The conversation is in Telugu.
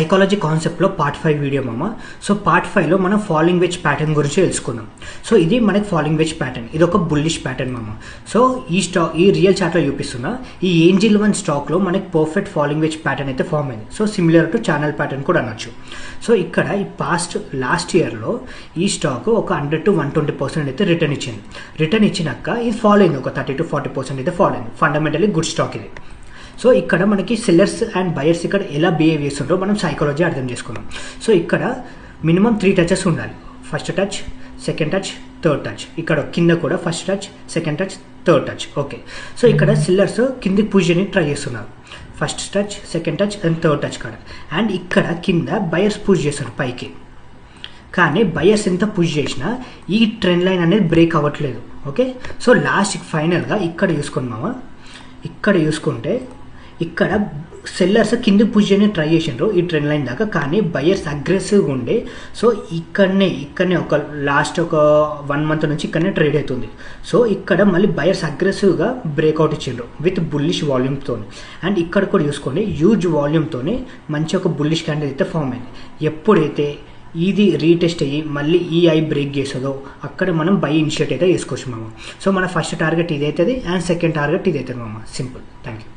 సైకాలజీ కాన్సెప్ట్లో పార్ట్ 5 వీడియో మామ. సో పార్ట్ 5లో మనం ఫాలింగ్ వెజ్ ప్యాటర్న్ గురించి తెలుసుకుందాం. సో ఇది మనకి ఫాలింగ్ వెజ్ ప్యాటర్న్, ఇది ఒక బుల్లిష్ ప్యాటర్న్ మామ. సో ఈ రియల్ చార్ట్లో చూపిస్తున్నా ఈ ఏంజిల్ 1 స్టాక్లో మనకి పర్ఫెక్ట్ ఫాలింగ్ వెజ్ ప్యాటర్న్ అయితే ఫామ్ అయింది. So similar to channel pattern కూడా అనొచ్చు. సో ఇక్కడ ఈ లాస్ట్ ఇయర్లో ఈ స్టాక్ ఒక 100 to 120% అయితే రిటర్న్ ఇచ్చింది. రిటర్న్ ఇచ్చినాక ఇది ఫాలో అయింది, ఒక 30 to 40% అయితే ఫాలో అయింది. ఫండమెంటలీ గుడ్ స్టాక్ ఇది. సో ఇక్కడ మనకి సెల్లర్స్ అండ్ బయర్స్ ఇక్కడ ఎలా బిహేవ్ చేస్తుంటారో మనం సైకాలజీ అర్థం చేసుకున్నాం. సో ఇక్కడ మినిమం 3 టచెస్ ఉండాలి. First touch, second touch, third touch. ఇక్కడ కింద కూడా first touch, second touch, third touch. Okay. So ఇక్కడ సెల్లర్స్ కిందికి పుష్ చేయడానికి ట్రై చేస్తున్నారు. First touch, second touch and third touch కాడ. అండ్ ఇక్కడ కింద బయర్స్ పుష్ చేస్తారు పైకి. కానీ బయర్స్ ఎంత పుష్ చేసినా ఈ ట్రెండ్ లైన్ అనేది బ్రేక్ అవ్వట్లేదు. ఓకే. సో లాస్ట్ ఫైనల్గా ఇక్కడ చూసుకున్నామా, ఇక్కడ చూసుకుంటే ఇక్కడ సెల్లర్స్ కింద పుష్ చేయడానికి ట్రై చేసిండ్రు ఈ ట్రెండ్ లైన్ దాకా. కానీ బయర్స్ అగ్రెసివ్గా ఉండే. సో ఇక్కడనే ఒక లాస్ట్ ఒక 1 month నుంచి ఇక్కడనే ట్రేడ్ అవుతుంది. సో ఇక్కడ మళ్ళీ బయర్స్ అగ్రెసివ్గా బ్రేక్అవుట్ ఇచ్చిండ్రు విత్ బుల్లిష్ వాల్యూమ్తో. అండ్ ఇక్కడ కూడా చూసుకోండి, హ్యూజ్ వాల్యూమ్తోనే మంచి ఒక బుల్లిష్ క్యాండిల్ అయితే ఫామ్ అయింది. ఎప్పుడైతే ఇది రీటెస్ట్ అయ్యి మళ్ళీ ఈ ఐ బ్రేక్ చేస్తుందో అక్కడ మనం బై ఇనిషియేట్ అయితే చేసుకోవచ్చు మామ. సో మన ఫస్ట్ టార్గెట్ ఇది అవుతుంది అండ్ సెకండ్ టార్గెట్ ఇది అవుతుంది మామ. సింపుల్. Thank you.